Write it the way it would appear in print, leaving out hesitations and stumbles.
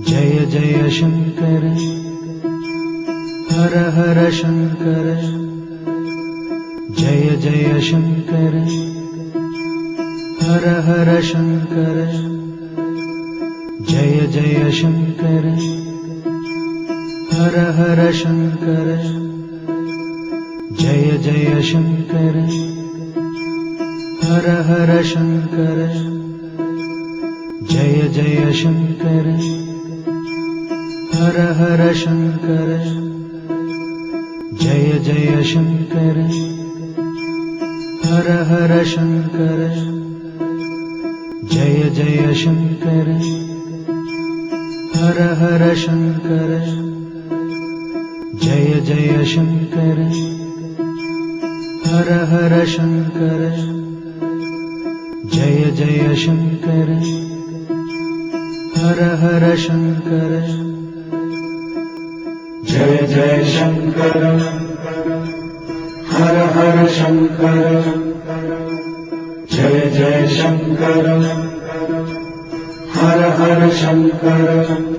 जय जय शंकर हर हर शंकर जय जय शंकर हर हर शंकर जय जय शंकर हर हर शंकर जय जय शंकर हर हर शंकर जय जय शंकर हर हर शंकर जय जय शंकर हर हर शंकर जय जय शंकर हर हर शंकर जय जय शंकर हर हर शंकर जय जय शंकर हर हर शंकर जय जय शंकर हर हर शंकर जय जय शंकर हर हर शंकर